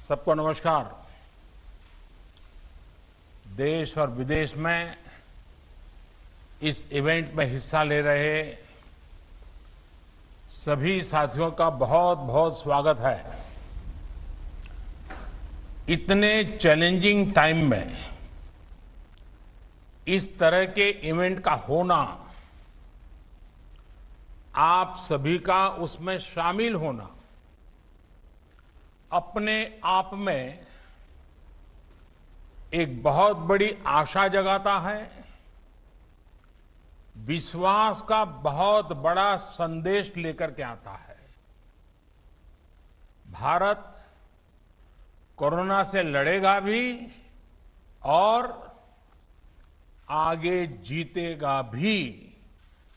सबको नमस्कार। देश और विदेश में इस इवेंट में हिस्सा ले रहे सभी साथियों का बहुत बहुत स्वागत है। इतने चैलेंजिंग टाइम में इस तरह के इवेंट का होना, आप सभी का उसमें शामिल होना अपने आप में एक बहुत बड़ी आशा जगाता है, विश्वास का बहुत बड़ा संदेश लेकर के आता है। भारत कोरोना से लड़ेगा भी और आगे जीतेगा भी,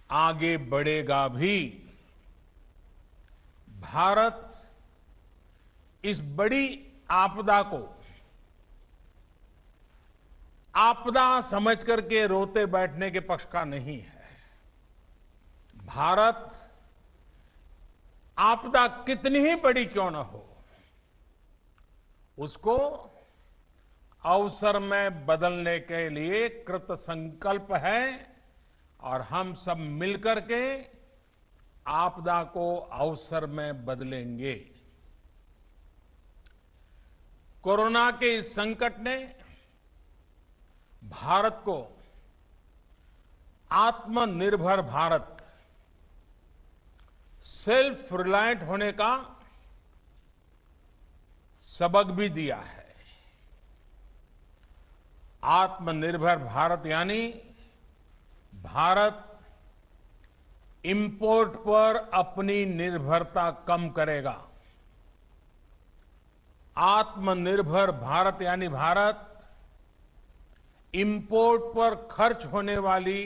आगे बढ़ेगा भी। भारत इस बड़ी आपदा को आपदा समझ करके रोते बैठने के पक्ष का नहीं है। भारत आपदा कितनी ही बड़ी क्यों न हो, उसको अवसर में बदलने के लिए कृत संकल्प है और हम सब मिलकर के आपदा को अवसर में बदलेंगे। कोरोना के इस संकट ने भारत को आत्मनिर्भर भारत, सेल्फ रिलायंट होने का सबक भी दिया है। आत्मनिर्भर भारत यानी भारत इंपोर्ट पर अपनी निर्भरता कम करेगा। आत्मनिर्भर भारत यानी भारत इंपोर्ट पर खर्च होने वाली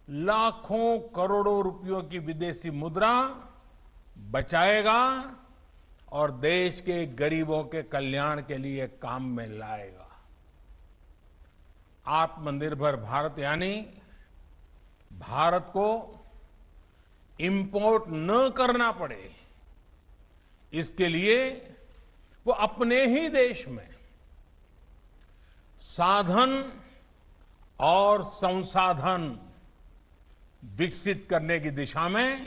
लाखों करोड़ों रुपयों की विदेशी मुद्रा बचाएगा और देश के गरीबों के कल्याण के लिए काम में लाएगा। आत्मनिर्भर भारत यानी भारत को इंपोर्ट न करना पड़े, इसके लिए वो अपने ही देश में साधन और संसाधन विकसित करने की दिशा में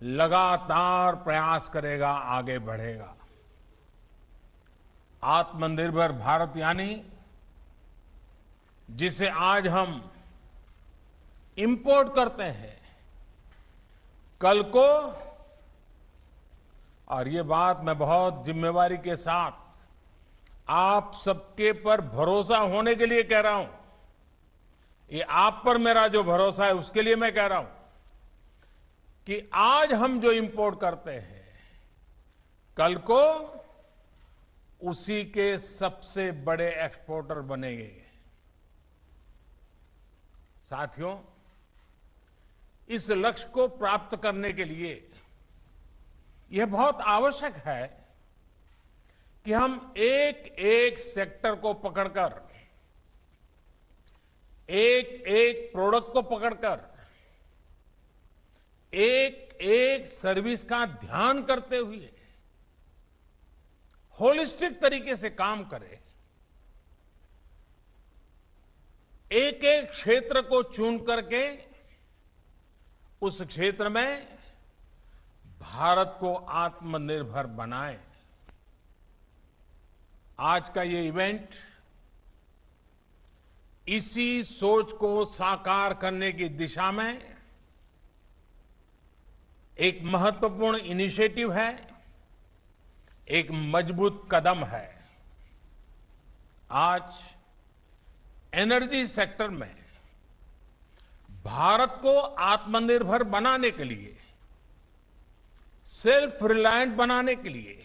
लगातार प्रयास करेगा, आगे बढ़ेगा। आत्मनिर्भर भारत यानी जिसे आज हम इंपोर्ट करते हैं, कल को, और ये बात मैं बहुत जिम्मेवारी के साथ आप सबके पर भरोसा होने के लिए कह रहा हूं, ये आप पर मेरा जो भरोसा है उसके लिए मैं कह रहा हूं कि आज हम जो इंपोर्ट करते हैं, कल को उसी के सबसे बड़े एक्सपोर्टर बनेंगे। साथियों, इस लक्ष्य को प्राप्त करने के लिए यह बहुत आवश्यक है कि हम एक एक सेक्टर को पकड़कर, एक एक प्रोडक्ट को पकड़कर, एक एक सर्विस का ध्यान करते हुए होलिस्टिक तरीके से काम करें। एक एक क्षेत्र को चुन करके उस क्षेत्र में भारत को आत्मनिर्भर बनाएं। आज का ये इवेंट इसी सोच को साकार करने की दिशा में एक महत्वपूर्ण इनिशिएटिव है, एक मजबूत कदम है। आज एनर्जी सेक्टर में भारत को आत्मनिर्भर बनाने के लिए, सेल्फ रिलायंट बनाने के लिए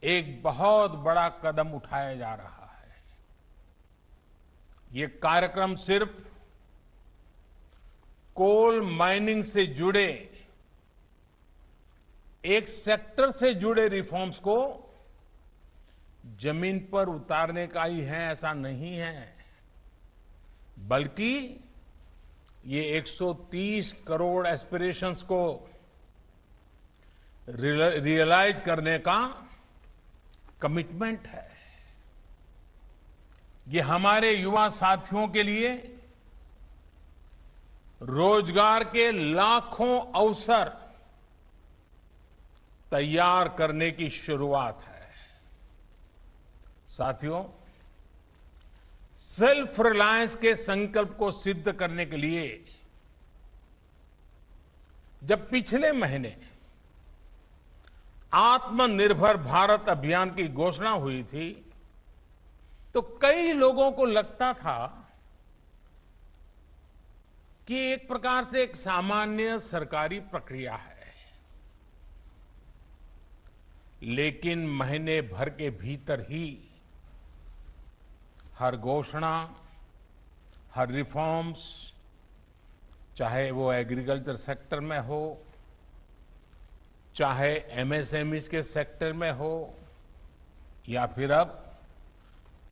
एक बहुत बड़ा कदम उठाया जा रहा है। ये कार्यक्रम सिर्फ कोल माइनिंग से जुड़े एक सेक्टर से जुड़े रिफॉर्म्स को जमीन पर उतारने का ही है, ऐसा नहीं है, बल्कि ये 130 करोड़ एस्पिरेशंस को रियलाइज करने का कमिटमेंट है। ये हमारे युवा साथियों के लिए रोजगार के लाखों अवसर तैयार करने की शुरुआत है। साथियों, सेल्फ रिलायंस के संकल्प को सिद्ध करने के लिए जब पिछले महीने आत्मनिर्भर भारत अभियान की घोषणा हुई थी, तो कई लोगों को लगता था कि एक प्रकार से एक सामान्य सरकारी प्रक्रिया है। लेकिन महीने भर के भीतर ही हर घोषणा, हर रिफॉर्म्स, चाहे वो एग्रीकल्चर सेक्टर में हो, चाहे एमएसएमई के सेक्टर में हो, या फिर अब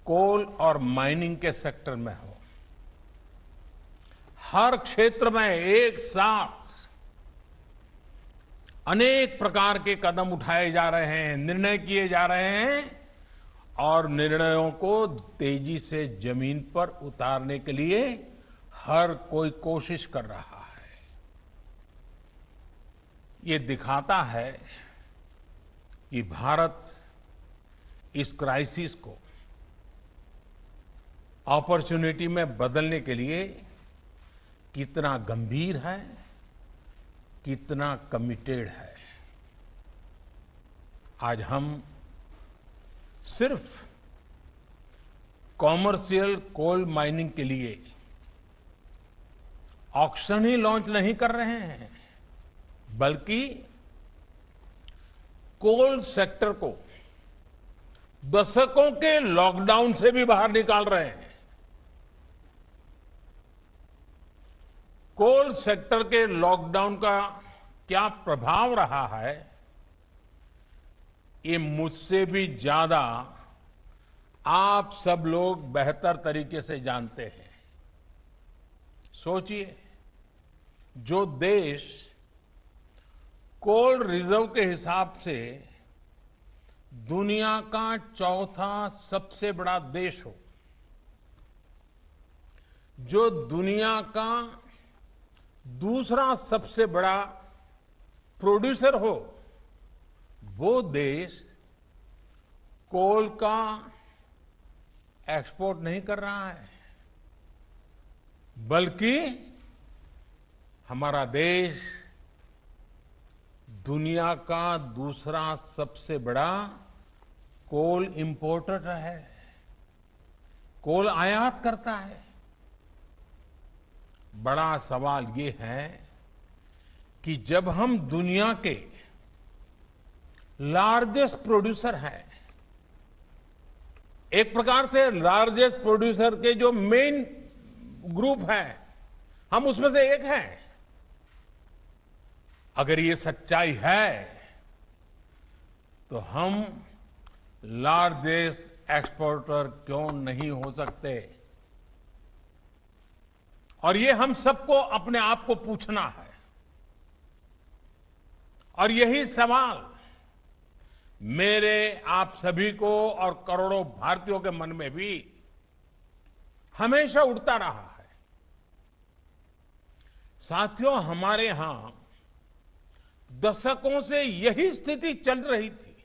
कोल और माइनिंग के सेक्टर में हो, हर क्षेत्र में एक साथ अनेक प्रकार के कदम उठाए जा रहे हैं, निर्णय किए जा रहे हैं और निर्णयों को तेजी से जमीन पर उतारने के लिए हर कोई कोशिश कर रहा है। ये दिखाता है कि भारत इस क्राइसिस को अपॉर्चुनिटी में बदलने के लिए कितना गंभीर है, कितना कमिटेड है। आज हम सिर्फ कॉमर्शियल कोल माइनिंग के लिए ऑक्शन ही लॉन्च नहीं कर रहे हैं, बल्कि कोल सेक्टर को दशकों के लॉकडाउन से भी बाहर निकाल रहे हैं। कोल सेक्टर के लॉकडाउन का क्या प्रभाव रहा है, ये मुझसे भी ज्यादा आप सब लोग बेहतर तरीके से जानते हैं। सोचिए, जो देश कोल रिजर्व के हिसाब से दुनिया का चौथा सबसे बड़ा देश हो, जो दुनिया का दूसरा सबसे बड़ा प्रोड्यूसर हो, वो देश कोल का एक्सपोर्ट नहीं कर रहा है, बल्कि हमारा देश दुनिया का दूसरा सबसे बड़ा कोल इंपोर्टर है, कोल आयात करता है। बड़ा सवाल ये है कि जब हम दुनिया के लार्जेस्ट प्रोड्यूसर हैं, एक प्रकार से लार्जेस्ट प्रोड्यूसर के जो मेन ग्रुप है, हम उसमें से एक हैं। अगर ये सच्चाई है तो हम लार्जेस्ट एक्सपोर्टर क्यों नहीं हो सकते? और ये हम सबको अपने आप को पूछना है। और यही सवाल मेरे आप सभी को और करोड़ों भारतीयों के मन में भी हमेशा उठता रहा है। साथियों, हमारे यहां दशकों से यही स्थिति चल रही थी।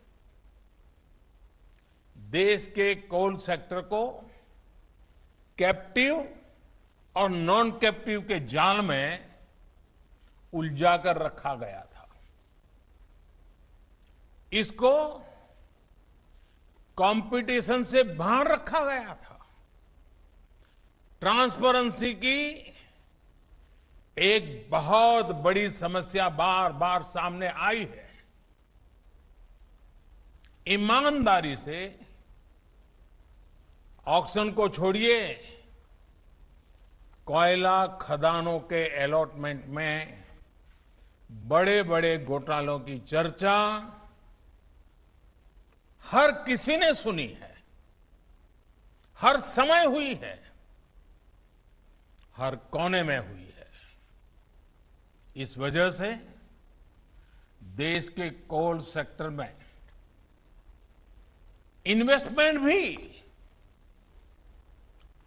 देश के कोल सेक्टर को कैप्टिव और नॉन कैप्टिव के जाल में उलझाकर रखा गया था। इसको कंपटीशन से बाहर रखा गया था। ट्रांसपेरेंसी की एक बहुत बड़ी समस्या बार बार सामने आई है। ईमानदारी से ऑक्शन को छोड़िए, कोयला खदानों के अलॉटमेंट में बड़े बड़े घोटालों की चर्चा हर किसी ने सुनी है, हर समय हुई है, हर कोने में हुई है। इस वजह से देश के कोल सेक्टर में इन्वेस्टमेंट भी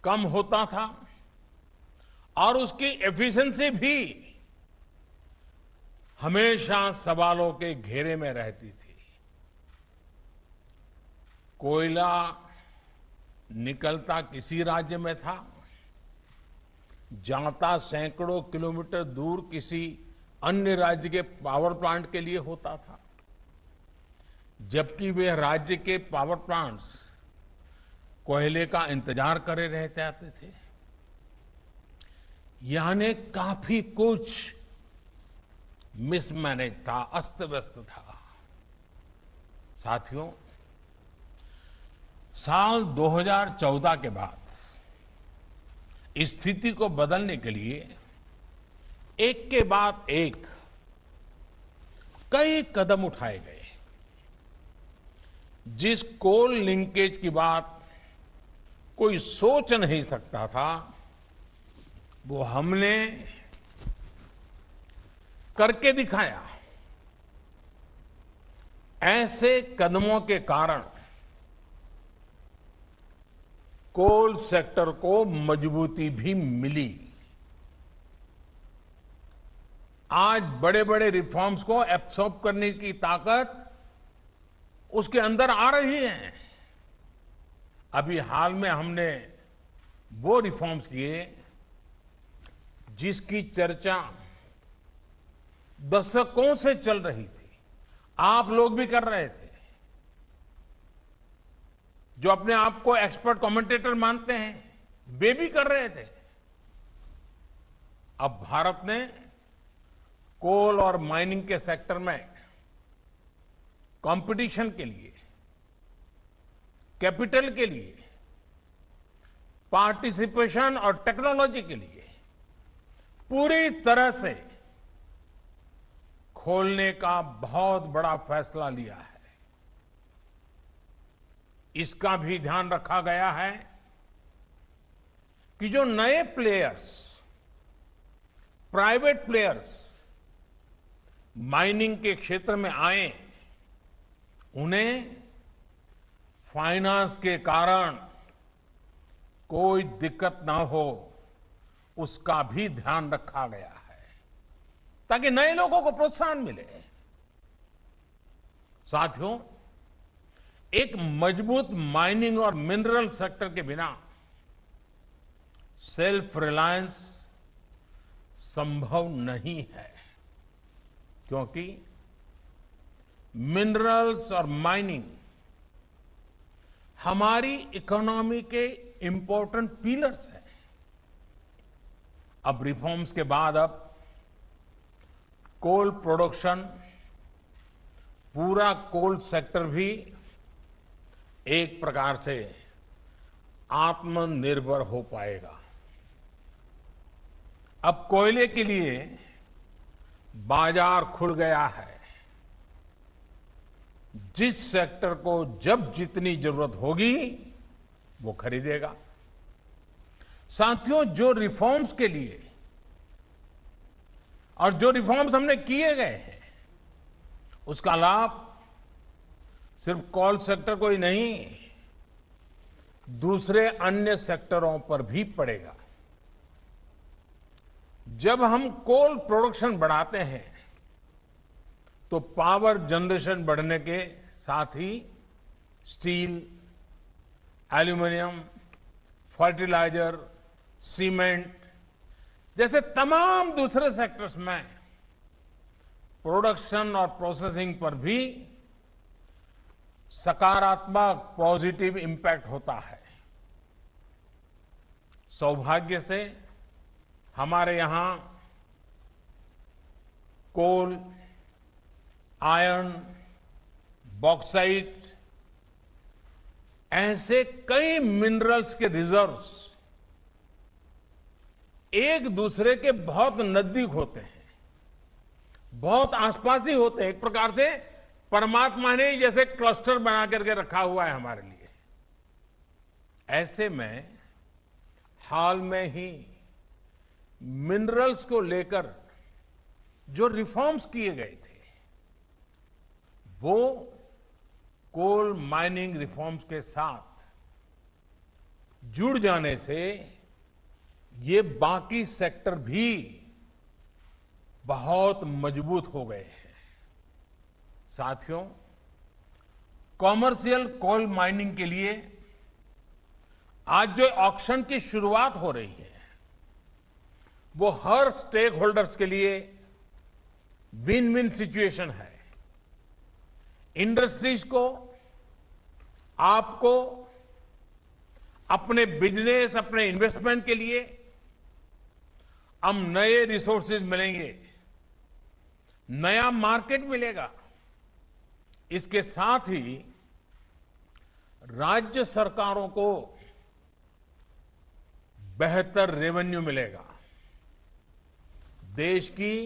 कम होता था और उसकी एफिशिएंसी भी हमेशा सवालों के घेरे में रहती थी। कोयला निकलता किसी राज्य में था, जाता सैकड़ों किलोमीटर दूर किसी अन्य राज्य के पावर प्लांट के लिए होता था, जबकि वे राज्य के पावर प्लांट्स कोयले का इंतजार करे रहते आते थे। यानी काफी कुछ मिसमैनेज था, अस्त व्यस्त था। साथियों, साल 2014 के बाद इस स्थिति को बदलने के लिए एक के बाद एक कई कदम उठाए गए। जिस कोल लिंकेज की बात कोई सोच नहीं सकता था, वो हमने करके दिखाया। ऐसे कदमों के कारण कोल सेक्टर को मजबूती भी मिली। आज बड़े बड़े रिफॉर्म्स को एब्सॉर्ब करने की ताकत उसके अंदर आ रही है। अभी हाल में हमने वो रिफॉर्म्स किए जिसकी चर्चा दशकों से चल रही थी, आप लोग भी कर रहे थे, जो अपने आप को एक्सपर्ट कमेंटेटर मानते हैं वे भी कर रहे थे। अब भारत ने कोल और माइनिंग के सेक्टर में कंपटीशन के लिए, कैपिटल के लिए, पार्टिसिपेशन और टेक्नोलॉजी के लिए पूरी तरह से खोलने का बहुत बड़ा फैसला लिया है। इसका भी ध्यान रखा गया है कि जो नए प्लेयर्स, प्राइवेट प्लेयर्स माइनिंग के क्षेत्र में आए, उन्हें फाइनेंस के कारण कोई दिक्कत ना हो, उसका भी ध्यान रखा गया है ताकि नए लोगों को प्रोत्साहन मिले। साथियों, एक मजबूत माइनिंग और मिनरल सेक्टर के बिना सेल्फ रिलायंस संभव नहीं है, क्योंकि मिनरल्स और माइनिंग हमारी इकोनॉमी के इंपॉर्टेंट पिलर्स हैं। अब रिफॉर्म्स के बाद अब कोल प्रोडक्शन, पूरा कोल सेक्टर भी एक प्रकार से आत्मनिर्भर हो पाएगा। अब कोयले के लिए बाजार खुल गया है। जिस सेक्टर को जब जितनी जरूरत होगी वो खरीदेगा। साथियों, जो रिफॉर्म्स के लिए और जो रिफॉर्म्स हमने किए गए हैं, उसका लाभ सिर्फ कोल सेक्टर को ही नहीं, दूसरे अन्य सेक्टरों पर भी पड़ेगा। जब हम कोल प्रोडक्शन बढ़ाते हैं तो पावर जनरेशन बढ़ने के साथ ही स्टील, एल्यूमिनियम, फर्टिलाइजर, सीमेंट जैसे तमाम दूसरे सेक्टर्स में प्रोडक्शन और प्रोसेसिंग पर भी सकारात्मक पॉजिटिव इंपैक्ट होता है। सौभाग्य से हमारे यहां कोल, आयरन, बॉक्साइट ऐसे कई मिनरल्स के रिजर्व्स एक दूसरे के बहुत नजदीक होते हैं, बहुत आसपास ही होते हैं। एक प्रकार से परमात्मा ने ही जैसे क्लस्टर बना करके रखा हुआ है हमारे लिए। ऐसे में हाल में ही मिनरल्स को लेकर जो रिफॉर्म्स किए गए थे, वो कोल माइनिंग रिफॉर्म्स के साथ जुड़ जाने से ये बाकी सेक्टर भी बहुत मजबूत हो गए हैं। साथियों, कॉमर्शियल कोल माइनिंग के लिए आज जो ऑक्शन की शुरुआत हो रही है वो हर स्टेक होल्डर्स के लिए विन विन सिचुएशन है। इंडस्ट्रीज को, आपको, अपने बिजनेस, अपने इन्वेस्टमेंट के लिए हम नए रिसोर्सेज मिलेंगे, नया मार्केट मिलेगा। इसके साथ ही राज्य सरकारों को बेहतर रेवेन्यू मिलेगा। देश की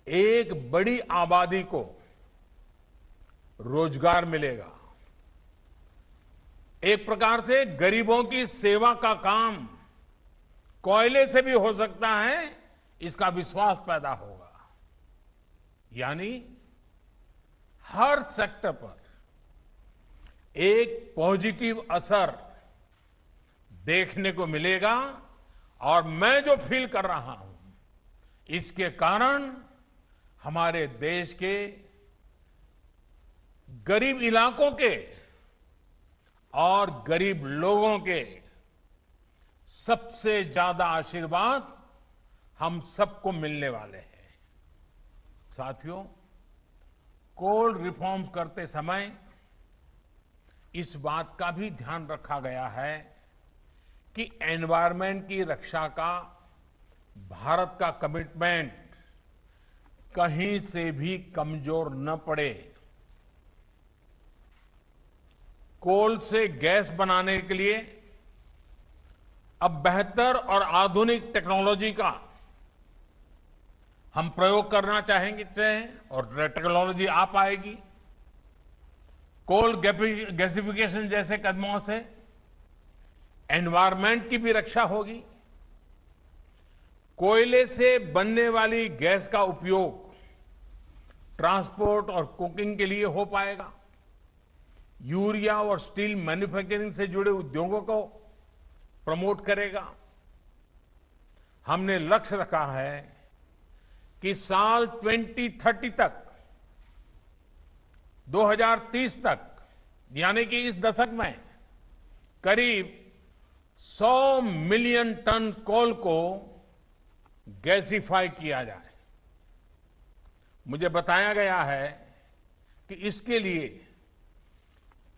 एक बड़ी आबादी को रोजगार मिलेगा। एक प्रकार से गरीबों की सेवा का काम कोयले से भी हो सकता है, इसका विश्वास पैदा होगा। यानी हर सेक्टर पर एक पॉजिटिव असर देखने को मिलेगा। और मैं जो फील कर रहा हूं, इसके कारण हमारे देश के गरीब इलाकों के और गरीब लोगों के सबसे ज्यादा आशीर्वाद हम सबको मिलने वाले हैं। साथियों, कोल रिफॉर्म्स करते समय इस बात का भी ध्यान रखा गया है कि एनवायरनमेंट की रक्षा का भारत का कमिटमेंट कहीं से भी कमजोर न पड़े। कोल से गैस बनाने के लिए अब बेहतर और आधुनिक टेक्नोलॉजी का हम प्रयोग करना चाहेंगे और टेक्नोलॉजी आ पाएगी। कोल गैसिफिकेशन जैसे कदमों से एनवायरनमेंट की भी रक्षा होगी। कोयले से बनने वाली गैस का उपयोग ट्रांसपोर्ट और कुकिंग के लिए हो पाएगा। यूरिया और स्टील मैन्युफैक्चरिंग से जुड़े उद्योगों को प्रमोट करेगा। हमने लक्ष्य रखा है कि साल 2030 तक, 2030 तक, यानी कि इस दशक में करीब 100 मिलियन टन कोल को गैसिफाई किया जाए। मुझे बताया गया है कि इसके लिए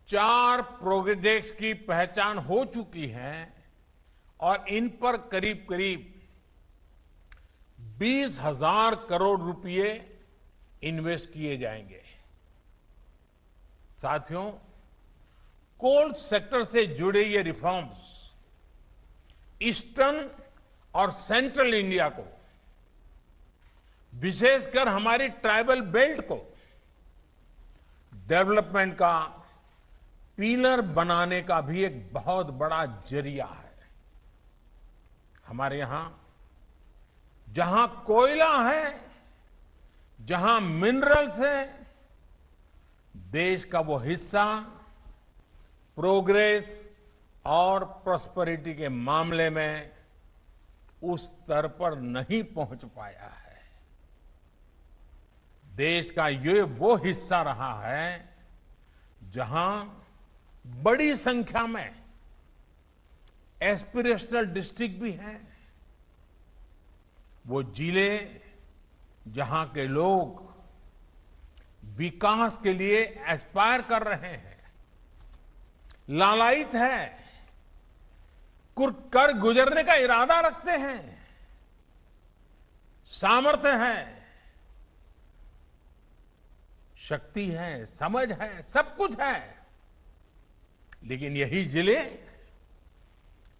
4 प्रोजेक्ट्स की पहचान हो चुकी है और इन पर करीब करीब 20,000 करोड़ रुपए इन्वेस्ट किए जाएंगे। साथियों, कोल सेक्टर से जुड़े ये रिफॉर्म्स ईस्टर्न और सेंट्रल इंडिया को, विशेषकर हमारी ट्राइबल बेल्ट को डेवलपमेंट का पिलर बनाने का भी एक बहुत बड़ा जरिया है। हमारे यहां जहां कोयला है, जहां मिनरल्स है, देश का वो हिस्सा प्रोग्रेस और प्रॉस्पेरिटी के मामले में उस स्तर पर नहीं पहुंच पाया है। देश का ये वो हिस्सा रहा है जहां बड़ी संख्या में एस्पिरेशनल डिस्ट्रिक्ट भी हैं। वो जिले जहां के लोग विकास के लिए एस्पायर कर रहे हैं, लालायित है, कर गुजरने का इरादा रखते हैं, सामर्थ्य है, शक्ति है, समझ है, सब कुछ है, लेकिन यही जिले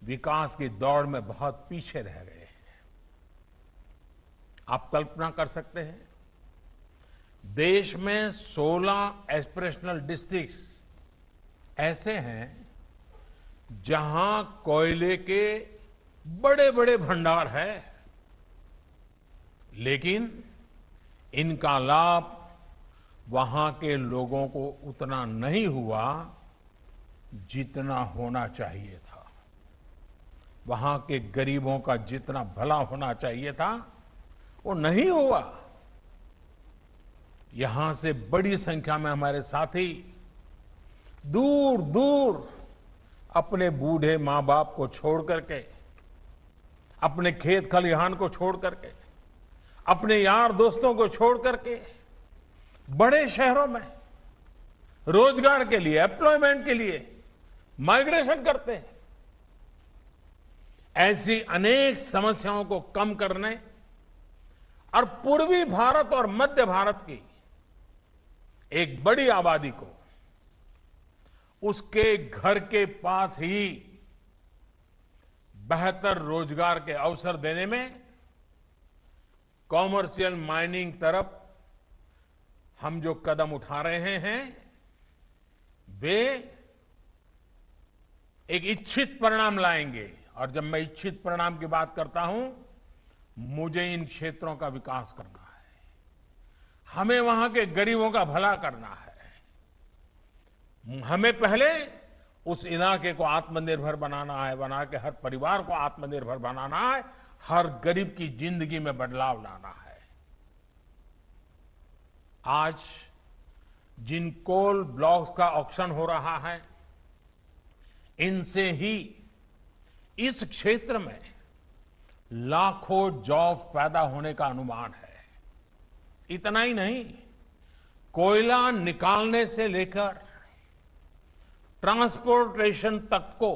विकास की दौड़ में बहुत पीछे रह गए हैं। आप कल्पना कर सकते हैं, देश में 16 एस्पिरेशनल डिस्ट्रिक्ट्स ऐसे हैं जहां कोयले के बड़े बड़े भंडार है, लेकिन इनका लाभ वहां के लोगों को उतना नहीं हुआ जितना होना चाहिए था। वहां के गरीबों का जितना भला होना चाहिए था वो नहीं हुआ। यहां से बड़ी संख्या में हमारे साथी दूर दूर अपने बूढ़े मां बाप को छोड़ करके, अपने खेत खलिहान को छोड़ करके, अपने यार दोस्तों को छोड़ करके बड़े शहरों में रोजगार के लिए, एम्प्लॉयमेंट के लिए माइग्रेशन करते हैं। ऐसी अनेक समस्याओं को कम करने और पूर्वी भारत और मध्य भारत की एक बड़ी आबादी को उसके घर के पास ही बेहतर रोजगार के अवसर देने में कॉमर्शियल माइनिंग तरफ हम जो कदम उठा रहे हैं वे एक इच्छित परिणाम लाएंगे। और जब मैं इच्छित परिणाम की बात करता हूं, मुझे इन क्षेत्रों का विकास करना है, हमें वहां के गरीबों का भला करना है। हमें पहले उस इलाके को आत्मनिर्भर बनाना है, बना के हर परिवार को आत्मनिर्भर बनाना है, हर गरीब की जिंदगी में बदलाव लाना है। आज जिन कोल ब्लॉक्स का ऑक्शन हो रहा है, इनसे ही इस क्षेत्र में लाखों जॉब पैदा होने का अनुमान है। इतना ही नहीं, कोयला निकालने से लेकर ट्रांसपोर्टेशन तक को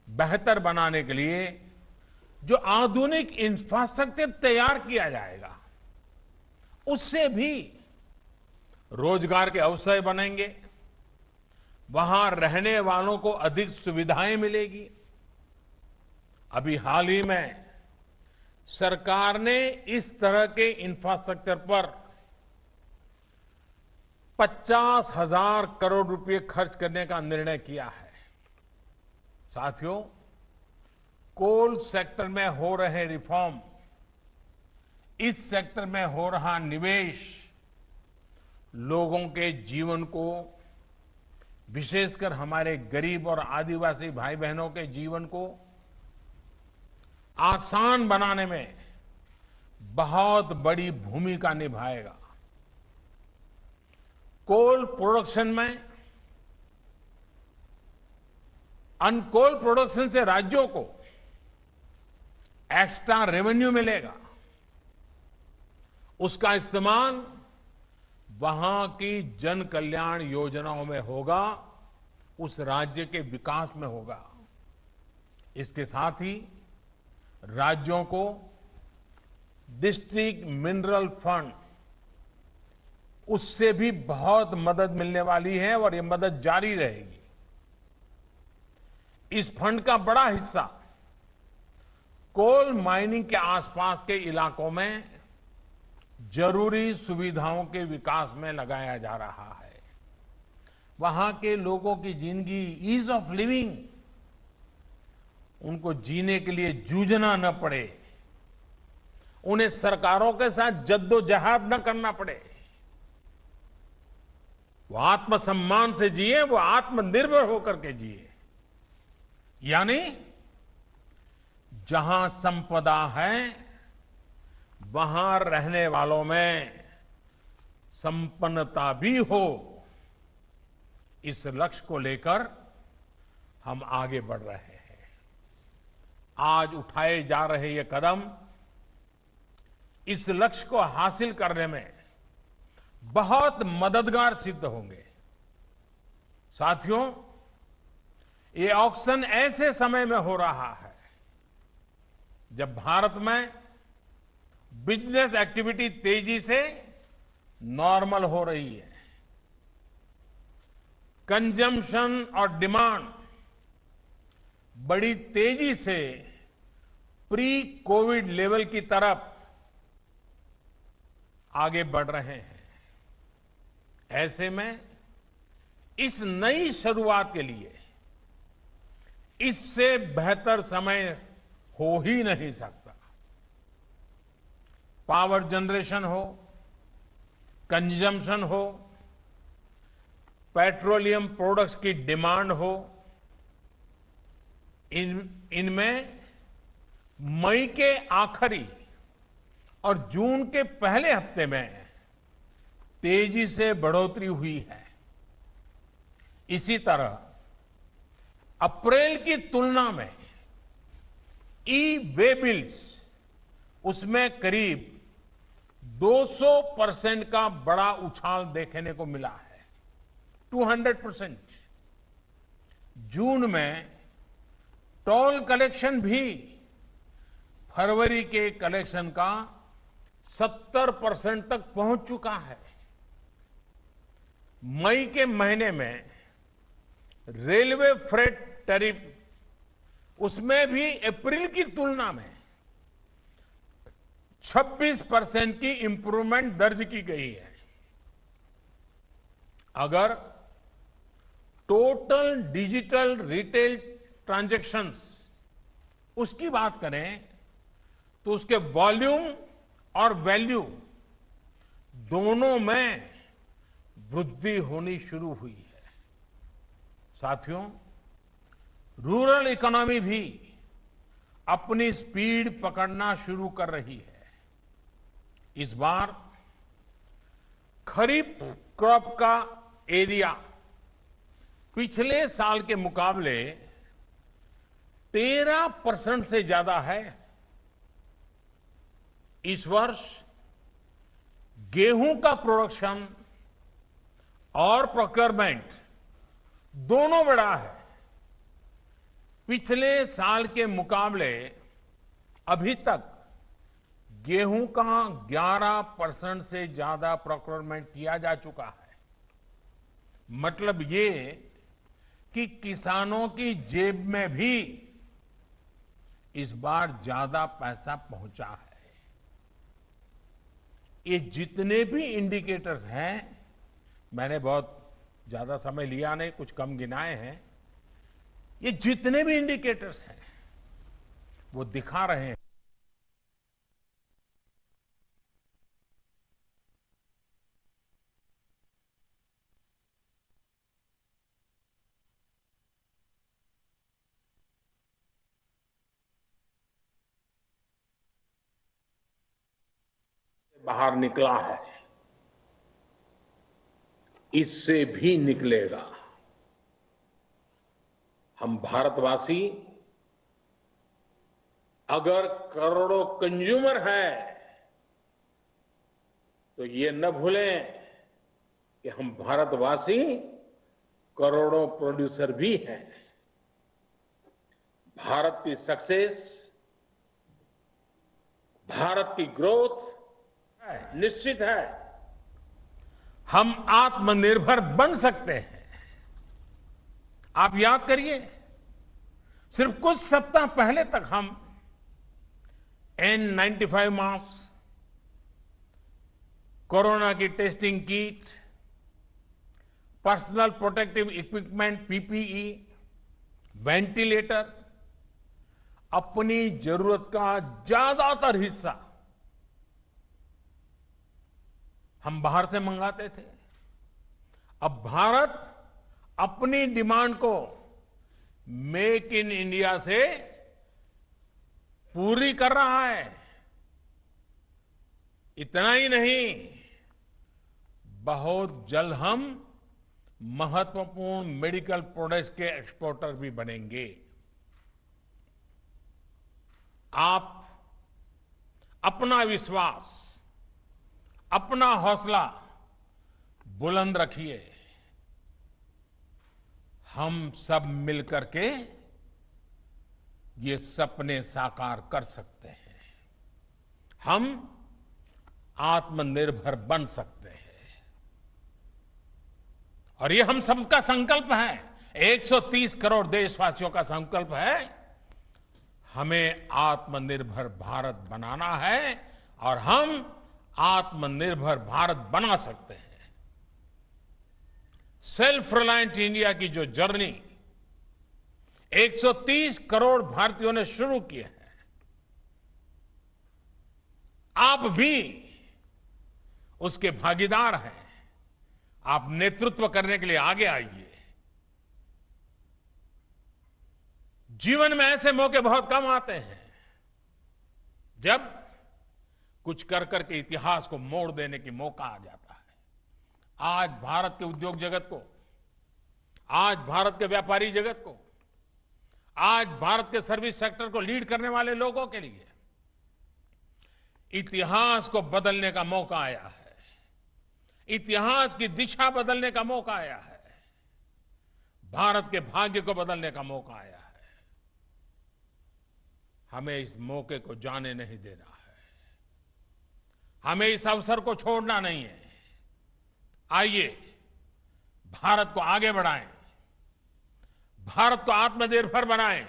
बेहतर बनाने के लिए जो आधुनिक इंफ्रास्ट्रक्चर तैयार किया जाएगा, उससे भी रोजगार के अवसर बनेंगे, वहां रहने वालों को अधिक सुविधाएं मिलेगी। अभी हाल ही में सरकार ने इस तरह के इंफ्रास्ट्रक्चर पर 50,000 करोड़ रुपए खर्च करने का निर्णय किया है। साथियों, कोल सेक्टर में हो रहे रिफॉर्म, इस सेक्टर में हो रहा निवेश लोगों के जीवन को, विशेषकर हमारे गरीब और आदिवासी भाई बहनों के जीवन को आसान बनाने में बहुत बड़ी भूमिका निभाएगा। कोल प्रोडक्शन में अनकोल प्रोडक्शन से राज्यों को एक्स्ट्रा रेवेन्यू मिलेगा। उसका इस्तेमाल वहां की जन कल्याण योजनाओं में होगा, उस राज्य के विकास में होगा। इसके साथ ही राज्यों को डिस्ट्रिक्ट मिनरल फंड, उससे भी बहुत मदद मिलने वाली है और ये मदद जारी रहेगी। इस फंड का बड़ा हिस्सा कोल माइनिंग के आसपास के इलाकों में जरूरी सुविधाओं के विकास में लगाया जा रहा है। वहां के लोगों की जिंदगी, ईज ऑफ लिविंग, उनको जीने के लिए जूझना न पड़े, उन्हें सरकारों के साथ जद्दोजहद न करना पड़े, वो आत्मसम्मान से जिए, वो आत्मनिर्भर होकर के जिए। यानी जहां संपदा है वहां रहने वालों में संपन्नता भी हो। इस लक्ष्य को लेकर हम आगे बढ़ रहे हैं। आज उठाए जा रहे ये कदम इस लक्ष्य को हासिल करने में बहुत मददगार सिद्ध होंगे। साथियों, ये ऑक्शन ऐसे समय में हो रहा है जब भारत में बिजनेस एक्टिविटी तेजी से नॉर्मल हो रही है। कंजम्पशन और डिमांड बड़ी तेजी से प्री कोविड लेवल की तरफ आगे बढ़ रहे हैं। ऐसे में इस नई शुरुआत के लिए इससे बेहतर समय हो ही नहीं सकता। पावर जनरेशन हो, कंजम्पशन हो, पेट्रोलियम प्रोडक्ट्स की डिमांड हो, इनमें मई के आखिरी और जून के पहले हफ्ते में तेजी से बढ़ोतरी हुई है। इसी तरह अप्रैल की तुलना में ई वे बिल्स उसमें करीब 200% का बड़ा उछाल देखने को मिला है, 200%। जून में टोल कलेक्शन भी फरवरी के कलेक्शन का 70% तक पहुंच चुका है। मई के महीने में रेलवे फ्रेट टैरिफ उसमें भी अप्रैल की तुलना में 26% की इंप्रूवमेंट दर्ज की गई है। अगर टोटल डिजिटल रिटेल ट्रांजैक्शंस उसकी बात करें तो उसके वॉल्यूम और वैल्यू दोनों में वृद्धि होनी शुरू हुई है। साथियों, रूरल इकोनॉमी भी अपनी स्पीड पकड़ना शुरू कर रही है। इस बार खरीफ क्रॉप का एरिया पिछले साल के मुकाबले 13% से ज्यादा है। इस वर्ष गेहूं का प्रोडक्शन और प्रोक्योरमेंट दोनों बढ़ा है। पिछले साल के मुकाबले अभी तक गेहूं का 11% से ज्यादा प्रोक्योरमेंट किया जा चुका है। मतलब ये कि किसानों की जेब में भी इस बार ज्यादा पैसा पहुंचा है। ये जितने भी इंडिकेटर्स हैं, मैंने बहुत ज्यादा समय लिया नहीं, कुछ कम गिनाए हैं। ये जितने भी इंडिकेटर्स हैं वो दिखा रहे हैं बाहर निकला है, इससे भी निकलेगा। हम भारतवासी अगर करोड़ों कंज्यूमर हैं तो ये न भूलें कि हम भारतवासी करोड़ों प्रोड्यूसर भी हैं। भारत की सक्सेस, भारत की ग्रोथ निश्चित है। हम आत्मनिर्भर बन सकते हैं। आप याद करिए, सिर्फ कुछ सप्ताह पहले तक हम N95 मास्क, कोरोना की testing kit, personal protective equipment PPE, ventilator, अपनी जरूरत का ज्यादातर हिस्सा हम बाहर से मंगाते थे। अब भारत अपनी डिमांड को मेक इन इंडिया से पूरी कर रहा है। इतना ही नहीं, बहुत जल्द हम महत्वपूर्ण मेडिकल प्रोडक्ट्स के एक्सपोर्टर भी बनेंगे। आप अपना विश्वास, अपना हौसला बुलंद रखिए। हम सब मिलकर के ये सपने साकार कर सकते हैं। हम आत्मनिर्भर बन सकते हैं। और ये हम सबका संकल्प है, 130 करोड़ देशवासियों का संकल्प है। हमें आत्मनिर्भर भारत बनाना है और हम आत्मनिर्भर भारत बना सकते हैं। सेल्फ रिलायंट इंडिया की जो जर्नी 130 करोड़ भारतीयों ने शुरू की है, आप भी उसके भागीदार हैं। आप नेतृत्व करने के लिए आगे आइए। जीवन में ऐसे मौके बहुत कम आते हैं जब कुछ कर करके इतिहास को मोड़ देने की मौका आ जाता है। आज भारत के उद्योग जगत को, आज भारत के व्यापारी जगत को, आज भारत के सर्विस सेक्टर को लीड करने वाले लोगों के लिए इतिहास को बदलने का मौका आया है। इतिहास की दिशा बदलने का मौका आया है। भारत के भाग्य को बदलने का मौका आया है। हमें इस मौके को जाने नहीं देना है। हमें इस अवसर को छोड़ना नहीं है। आइए भारत को आगे बढ़ाएं, भारत को आत्मनिर्भर बनाएं।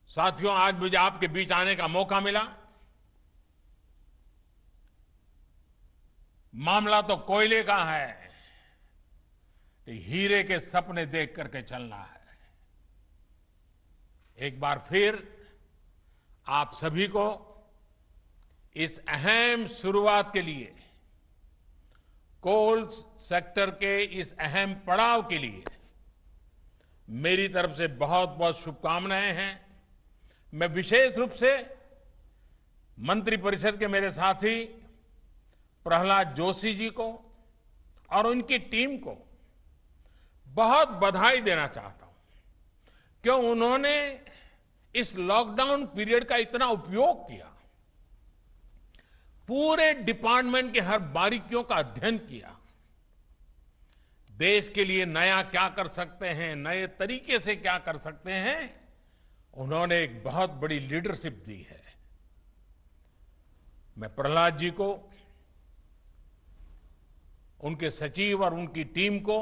साथियों, आज मुझे आपके बीच आने का मौका मिला। मामला तो कोयले का है कि हीरे के सपने देख करके चलना है। एक बार फिर आप सभी को इस अहम शुरुआत के लिए, कोल सेक्टर के इस अहम पड़ाव के लिए मेरी तरफ से बहुत बहुत शुभकामनाएं हैं। मैं विशेष रूप से मंत्रिपरिषद के मेरे साथी प्रहलाद जोशी जी को और उनकी टीम को बहुत बधाई देना चाहता हूं, क्यों उन्होंने इस लॉकडाउन पीरियड का इतना उपयोग किया, पूरे डिपार्टमेंट के हर बारीकियों का अध्ययन किया, देश के लिए नया क्या कर सकते हैं, नए तरीके से क्या कर सकते हैं, उन्होंने एक बहुत बड़ी लीडरशिप दी है। मैं प्रहलाद जी को, उनके सचिव और उनकी टीम को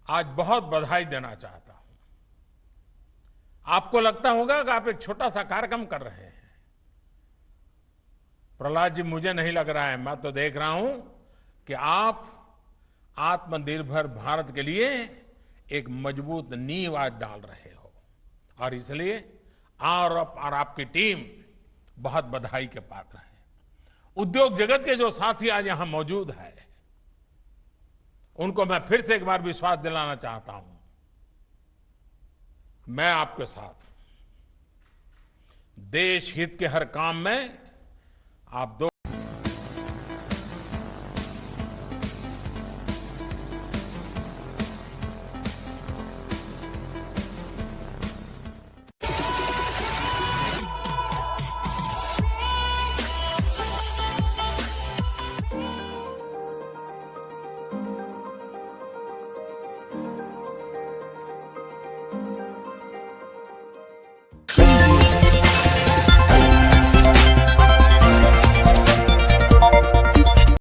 आज बहुत बधाई देना चाहता हूं। आपको लगता होगा कि आप एक छोटा सा कार्यक्रम कर रहे हैं। प्रहलाद जी, मुझे नहीं लग रहा है, मैं तो देख रहा हूं कि आप आत्मनिर्भर भारत के लिए एक मजबूत नींव आज डाल रहे हो, और इसलिए और आपकी टीम बहुत बधाई के पात्र है। उद्योग जगत के जो साथी आज यहां मौजूद है, उनको मैं फिर से एक बार विश्वास दिलाना चाहता हूं, मैं आपके साथ हूं। देश हित के हर काम में आप